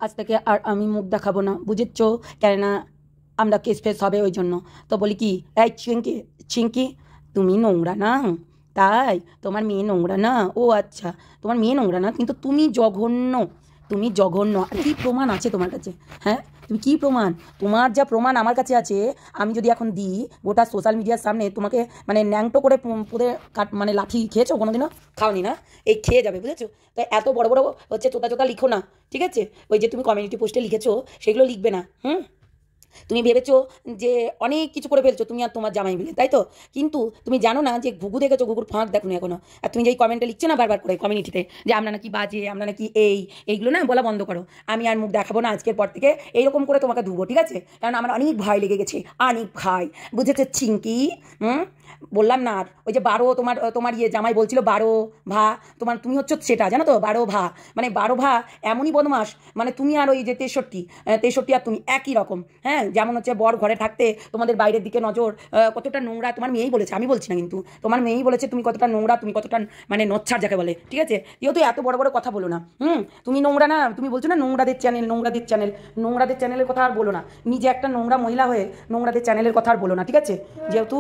আজ থেকে আর আমি মুখ দেখাবো না, বুঝেছো? কেননা আমরা কেস ফেস হবে ওই জন্য। তো বলি কি, এই চিঙ্কি, চিঙ্কি, তুমি নোংরা না? তাই তোমার মেয়ে নোংরা না? ও আচ্ছা, তোমার মেয়ে নোংরা না, কিন্তু তুমি জঘন্য, তুমি জঘন্য। আর কি প্রমাণ আছে তোমার কাছে? হ্যাঁ, তুমি কি প্রমাণ? তোমার যা প্রমাণ আমার কাছে আছে, আমি যদি এখন দিই গোটা সোশ্যাল মিডিয়ার সামনে, তোমাকে মানে ন্যাংটো করে পুঁতে মানে লাঠি খেয়েছো কোনোদিনও? খাওনি না? এই খেয়ে যাবে, বুঝেছো? তাই এত বড় বড় হচ্ছে চোতা চোতা লিখো না, ঠিক আছে? ওই যে তুমি কমিউনিটি পোস্টে লিখেছো সেগুলো লিখবে না। তুমি ভেবেছো যে অনেক কিছু করে ফেলছো তুমি আর তোমার জামাই মিলে, তাই তো? কিন্তু তুমি জানো না যে ঘুঘু দেখেছো, ঘুঘুর ফাঁক দেখো না এখনো। আর তুমি যেই কমেন্টে লিখছো না বারবার করে কমিউনিটিতে যে আমরা নাকি বাজে, আমরা নাকি এইগুলো না বলা বন্ধ করো। আমি আর মুখ দেখাবো না আজকের পর থেকে, এইরকম করে তোমাকে ধুবো, ঠিক আছে? কারণ আমার অনেক ভয় লেগে গেছে, অনেক ভয়, বুঝেছো চিঙ্কি? বললাম না? আর ওই যে বারো, তোমার তোমার জামাই বলছিল বারো ভা, তুমি হচ্ছে সেটা, জানো তো? বারো ভা, মানে বারো ভা এমনই বদমাস, মানে তুমি আর ওই যে 63, 63 আর তুমি একই রকম। হ্যাঁ, যেমন হচ্ছে বর ঘরে থাকতে তোমাদের বাইরের দিকে নজর, কতটা নোংরা তোমার মেয়েই বলেছে, আমি বলছি না, কিন্তু তোমার মেয়েই বলেছে তুমি কতটা নোংরা, তুমি কতটা মানে নচ্ছার যাকে বলে, ঠিক আছে? যেহেতু এত বড় বড় কথা বলো না। তুমি নোংরা না, তুমি বলছো না নোংরাদের চ্যানেল, নোংরাদের চ্যানেল, নোংরাদের চ্যানেলের কথা আর বলো না। নিজে একটা নোংরা মহিলা হয়ে নোংরাদের চ্যানেলের কথা আর বলো না, ঠিক আছে? যেহেতু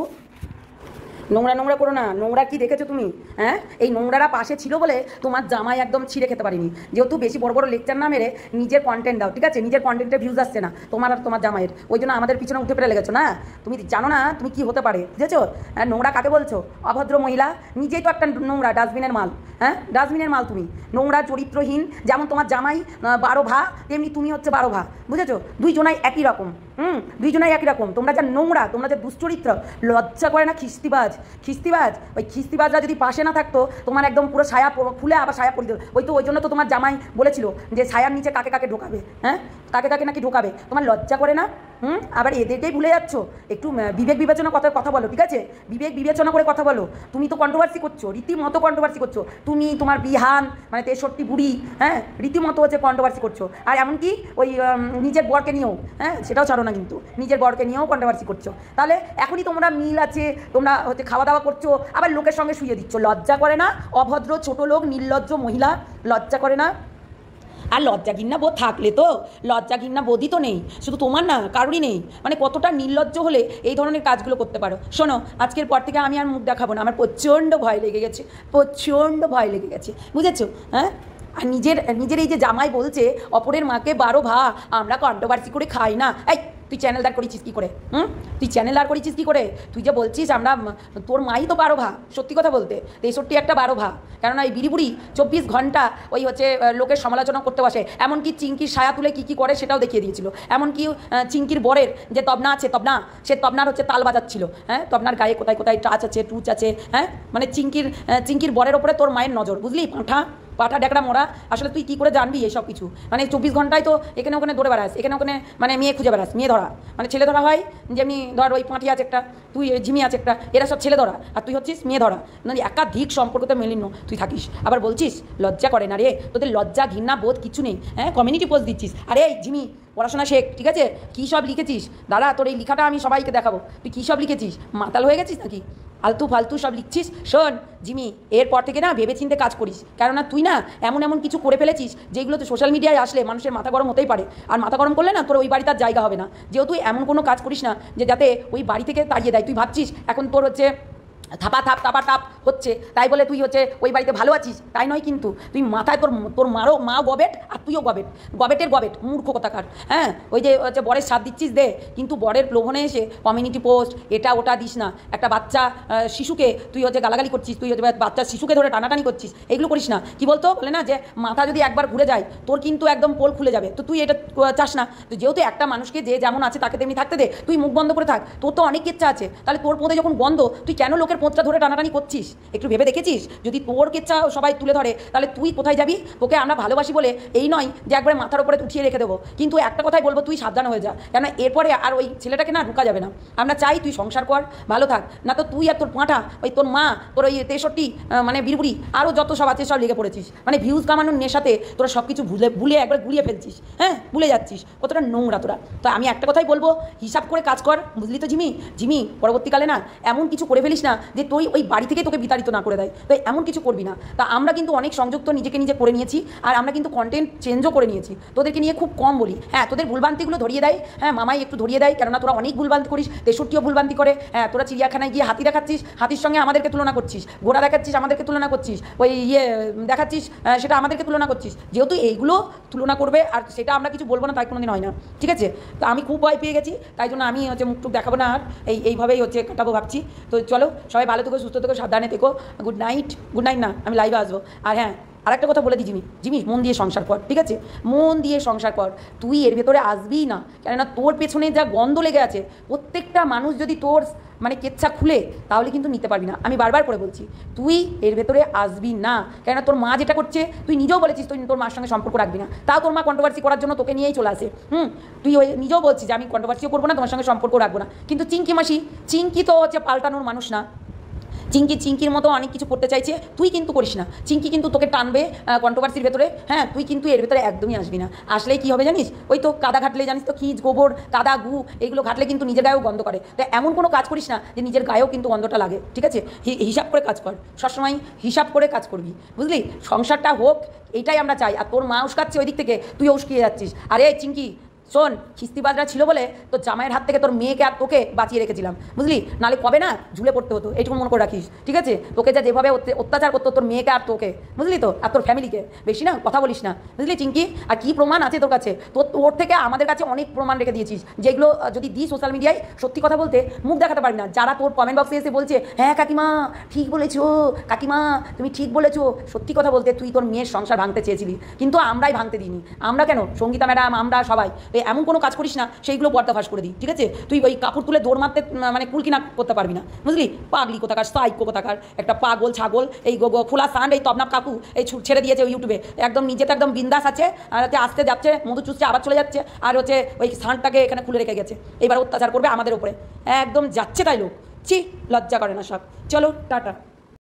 নোংরা নোংরা করো না। নোংরা কি দেখেছো তুমি? হ্যাঁ, এই নোংরারা পাশে ছিল বলে তোমার জামাই একদম ছিঁড়ে খেতে পারিনি। যেহেতু বেশি বড় বড় লেকচার না মেরে নিজের কন্টেন্ট দাও, ঠিক আছে? নিজের কন্টেন্টের ভিউজ আসছে না তোমার আর তোমার জামাইয়ের, ওই জন্য আমাদের পিছনে উঠে পেরে লেগেছো না? তুমি জানো না তুমি কি হতে পারে, বুঝেছো? হ্যাঁ, নোংরা কাকে বলছো? অভদ্র মহিলা, নিজেই তো একটা নোংরা ডাস্টবিনের মাল। হ্যাঁ, ডাস্টবিনের মাল তুমি, নোংরা চরিত্রহীন। যেমন তোমার জামাই বারো ভা, তেমনি তুমি হচ্ছে বারো ভা, বুঝেছো? দুইজনাই একই রকম। দুইজনাই একই রকম। তোমরা যা নোংরা, তোমরা যা দুশ্চরিত্র, লজ্জা করে না? খিস্তিবাজ, খিস্তিবাজ। ওই খিস্তিবাজরা যদি পাশে না থাকতো, তোমার একদম পুরো ছায়া খুলে আবার ছায়া পড়ে দিল। ওই জন্য তো তোমার জামাই বলেছিল যে ছায়ার নিচে কাকে কাকে ঢোকাবে। হ্যাঁ, কাকে কাকে নাকি ঢোকাবে। তোমার লজ্জা করে না? আবার এদেরকেই ভুলে যাচ্ছ। একটু বিবেক বিবেচনা কথা বলো, ঠিক আছে? বিবেক বিবেচনা করে কথা বলো। তুমি তো কন্ট্রোভার্সি করছো, রীতিমতো কন্ট্রোভার্সি করছো। তুমি, তোমার বিহান মানে 63 বুড়ি, হ্যাঁ, রীতিমতো হচ্ছে কন্ট্রোভার্সি করছো। আর এমনকি ওই নিজের বরকে নিয়েও, হ্যাঁ সেটাও ছাড়ো না, কিন্তু নিজের বরকে নিয়েও কন্ট্রোভার্সি করছো। তাহলে এখনই তোমরা মিল আছে, তোমরা হচ্ছে খাওয়া দাওয়া করছো, আবার লোকের সঙ্গে শুয়ে দিচ্ছ। লজ্জা করে না? অভদ্র ছোট লোক, নির্লজ্জ মহিলা, লজ্জা করে না? আর লজ্জা ঘিন্না বোধ থাকলে তো, লজ্জা ঘিন্না বোধই তো নেই, শুধু তোমার না, কারোরই নেই। মানে কতটা নির্লজ্জ হলে এই ধরনের কাজগুলো করতে পারো। শোনো, আজকের পর থেকে আমি আর মুখ দেখাবো না। আমার প্রচণ্ড ভয় লেগে গেছে, প্রচণ্ড ভয় লেগে গেছে, বুঝেছো? হ্যাঁ, আর নিজের এই যে জামাই বলছে অপরের মাকে বারো ভা, আমরা কন্ট্রোভার্সি করে খাই না। এই, তুই চ্যানেল দাঁড় করেছিস কী করে? তুই চ্যানেল দাঁড় করেছিস কী করে? তুই যে বলছিস আমরা, তোর মাই তো বারো ভা, সত্যি কথা বলতে 63 একটা বারো ভা। কেননা এই বিড়ি 24 ঘন্টা ওই হচ্ছে লোকের সমালোচনা করতে বসে। এমনকি চিঙ্কির সায়া তুলে কী কী করে সেটাও দেখিয়ে দিয়েছিল। এমনকি চিঙ্কির বরের যে তবনা আছে, তবনা, সে তবনার হচ্ছে তাল বাজাচ্ছিল। হ্যাঁ, তবনার গায়ে কোথায় কোথায় টাচ আছে, টুচ আছে। হ্যাঁ, মানে চিঙ্কির বরের ওপরে তোর মায়ের নজর, বুঝলি? পাঠা ডেকড়া মোড়া। আসলে তুই কী করে জানবি এসব কিছু? মানে 24 ঘন্টায় তো এখানে ওখানে দৌড়ে বেড়াস, এখানে ওখানে মানে মেয়ে খুঁজে বেড়াস। মেয়ে ধরা মানে ছেলে ধরা হয়, যেমনি ধর ওই পাঁঠি আছে একটা, তুই ঝিমি আছে একটা, এরা সব ছেলে ধরা, আর তুই হচ্ছিস মেয়ে ধরা। মানে একাধিক সম্পর্কতে মেলিন্য তুই থাকিস, আবার বলছিস লজ্জা করে না রে? তোদের লজ্জা ঘৃণা বোধ কিছু নেই। হ্যাঁ, কমিউনিটি পোস্ট দিচ্ছিস। আরে এই ঝিমি, পড়াশোনা শেখ, ঠিক আছে? কী সব লিখেছিস দাদা, তোর এই লেখাটা আমি সবাইকে দেখাবো। তুই কী সব লিখেছিস? মাতাল হয়ে গেছিস নাকি? আলতু ফালতু সব লিখছিস। শোন জিমি, এরপর থেকে না ভেবে চিন্তে কাজ করিস, কেননা তুই না এমন এমন কিছু করে ফেলেছিস যেগুলো তো সোশ্যাল মিডিয়ায় আসলে মানুষের মাথা গরম হতেই পারে। আর মাথা গরম করলে না তোর ওই বাড়িতে আর জায়গা হবে না। যেহেতু এমন কোনো কাজ করিস না যে যাতে ওই বাড়ি থেকে তাড়িয়ে দেয়। তুই ভাবছিস এখন তোর হচ্ছে থাপা টাপ হচ্ছে, তাই বলে তুই হচ্ছে ওই বাড়িতে ভালো আছিস, তাই নয় কিন্তু। তুই মাথায় তোর মা গবেট, আর তুইও গবেটের গবেট, মূর্খ কথাকার। হ্যাঁ, ওই যে হচ্ছে বরের সাথ দিচ্ছিস দে, কিন্তু বরের লোভনে এসে কমিউনিটি পোস্ট এটা ওটা দিস না। একটা বাচ্চা শিশুকে তুই হচ্ছে গালাগালি করছিস, তুই হচ্ছে বাচ্চা শিশুকে ধরে টানাটানি করছিস, এগুলো করিস না। কি বলতো বলে না যে মাথা যদি একবার ঘুরে যায় তোর কিন্তু একদম পোল খুলে যাবে। তো তুই এটা চাস না। তো যেহেতু একটা মানুষকে যে যেমন আছে তাকে তেমনি থাকতে দে, তুই মুখ বন্ধ করে থাক। তোর তো অনেক কেচ্ছা আছে, তাহলে তোর পদে যখন বন্ধ, তুই কেন লোকের পোঁচটা ধরে টানাটানি করছিস? একটু ভেবে দেখেছিস? যদি তোর কেচ্ছা সবাই তুলে ধরে তাহলে তুই কোথায় যাবি? তোকে আমরা ভালোবাসি বলে এই নয় যে একবারে মাথার উপরে উঠিয়ে রেখে দেবো, কিন্তু একটা কথাই বলবো, তুই সাবধান হয়ে যা, কেন এরপরে আর ওই ছেলেটাকে না ঢুকা যাবে না। আমরা চাই তুই সংসার কর, ভালো থাক, না তো তুই আর তোর পাঁঠা, ওই তোর মা, তোর ওই 63 মানে বিড়বুড়ি, আরও যত সব আছে সব লেগে পড়েছিস। মানে ভিউজ কামানোর নেশাতে তোরা সব কিছু ভুলে একবার গুলিয়ে ফেলছিস। হ্যাঁ, ভুলে যাচ্ছিস কতটা নোংরা তোরা। তো আমি একটা কথাই বলবো, হিসাব করে কাজ কর, বুঝলি তো ঝিমি? পরবর্তীকালে না এমন কিছু করে ফেলিস না যে তুই ওই বাড়ি থেকে তোকে বিতাড়িত না করে দেয়। তো এমন কিছু করবি না। তা আমরা কিন্তু অনেক সংযুক্ত নিজেকে নিজে করে নিয়েছি, আর আমরা কিন্তু কন্টেন্ট চেঞ্জও করে নিয়েছি। তোদেরকে নিয়ে খুব কম বলি। হ্যাঁ, তোদের ভুলভ্রান্তিগুলো ধরিয়ে দেয়, হ্যাঁ মামাই একটু ধরিয়ে দেয়, কেননা তোরা অনেক ভুলভ্রান্তি করিস, 63ও ভুলভ্রান্তি করে। হ্যাঁ, তোরা চিড়িয়াখানায় গিয়ে হাতি দেখাচ্ছিস, হাতির সঙ্গে আমাদেরকে তুলনা করছিস, ঘোড়া দেখাচ্ছিস আমাদেরকে তুলনা করছিস, ওই দেখাচ্ছিস সেটা আমাদেরকে তুলনা করছিস। যেহেতু এইগুলো তুলনা করবে আর সেটা আমরা কিছু বলবো না, তাই কোনো দিন হয় না, ঠিক আছে? তো আমি খুব ভয় পেয়ে গেছি, তাই জন্য আমি মুখ দেখাবো না আর, এইভাবেই কাটাবো ভাবছি। তো চলো সবাই ভালো থেকো, সুস্থ থেকো, সাবধানে থেকো। গুড নাইট না, আমি লাইভে আসবো। আর হ্যাঁ, আরেকটা কথা বলে দিই জিমি, মন দিয়ে সংসার কর, ঠিক আছে? মন দিয়ে সংসার কর। তুই এর ভেতরে আসবিই না, কেননা তোর পেছনে যা গন্ধ লেগে আছে, প্রত্যেকটা মানুষ যদি তোর কেচ্ছা খুলে, তাহলে কিন্তু নিতে পারবি না। আমি বারবার করে বলছি, তুই এর ভেতরে আসবি না, কেননা তোর মা যেটা করছে, তুই নিজেও বলেছিস তুই তোর মার সঙ্গে সম্পর্ক রাখবি না, তাও তোর মা কন্ট্রোভার্সি করার জন্য তোকে নিয়েই চলে আসে। তুই ওই নিজেও বলছিস যে আমি কন্ট্রোভার্সিও করবো না, তোমার সঙ্গে সম্পর্ক রাখবো না। কিন্তু চিঙ্কি মাসি, চিঙ্কি তো পাল্টানোর মানুষ না। চিঙ্কির মতো অনেক কিছু করতে চাইছে, তুই কিন্তু করিস না। চিঙ্কি কিন্তু তোকে টানবে কন্ট্রোভার্সির ভেতরে। হ্যাঁ, তুই কিন্তু এর ভেতরে একদমই আসবি না। আসলেই কী হবে জানিস? ওই তো কাদা ঘাটলে জানিস তো, খিজ গোবর কাদা গু এইগুলো ঘাটলে কিন্তু নিজের গায়েও গন্ধ করে। তো এমন কোনো কাজ করিস না যে নিজের গায়েও কিন্তু গন্ধটা লাগে, ঠিক আছে? হিসাব করে কাজ কর, সবসময় হিসাব করে কাজ করবি, বুঝলি? সংসারটা হোক, এইটাই আমরা চাই। আর তোর মা উস্কাচ্ছে ওই দিক থেকে, তুই উস্কিয়ে যাচ্ছিস। আরে চিঙ্কি শোন, খিস্তিবাজরা ছিল বলে তোর জামাইয়ের হাত থেকে তোর মেয়েকে আর তোকে বাঁচিয়ে রেখেছিলাম, বুঝলি? নাহলে কবে না ঝুলে পড়তে হতো, এইটুকু মনে করে রাখিস, ঠিক আছে? তোকে যেভাবে অত্যাচার করতো তোর মেয়েকে আর তোকে, বুঝলি তো? আর তোর ফ্যামিলিকে। বেশি না কথা বলিস না, বুঝলি চিঙ্কি? আর কী প্রমাণ আছে তোর কাছে? তোর থেকে আমাদের কাছে অনেক প্রমাণ রেখে দিয়েছিস, যেগুলো যদি দিই সোশ্যাল মিডিয়ায়, সত্যি কথা বলতে মুখ দেখাতে পারবি না। যারা তোর কমেন্ট বক্সে এসে বলছে হ্যাঁ কাকিমা ঠিক বলেছো, কাকিমা তুমি ঠিক বলেছো, সত্যি কথা বলতে তুই তোর মেয়ের সংসার ভাঙতে চেয়েছিলি, কিন্তু আমরাই ভাঙতে দিইনি। আমরা কেন, সঙ্গীতা ম্যাডাম, আমরা সবাই। এমন কোনো কাজ করিস না সেইগুলো পর্দাফাশ করে দিই, ঠিক আছে? তুই ওই কাপড় তুলে দৌড় মারতে কুলকিনা করতে পারবি না, বুঝলি? পাগলি কোথাকার, সাইকো কোথাকার, একটা পাগল ছাগল। এই খোলা সান্ড, এই তবনাপ কাকু এই ছেড়ে দিয়েছে ওই ইউটিউবে, একদম নিজে তো একদম বিন্দাস আছে, আর আসতে যাচ্ছে, মধু চুষছে, আবার চলে যাচ্ছে, আর ওই সান্ডটাকে এখানে খুলে রেখে গেছে। এবার অত্যাচার করবে আমাদের উপরে, একদম যাচ্ছে তাই লোক। ছি, লজ্জা করে না সব। চলো টাটা।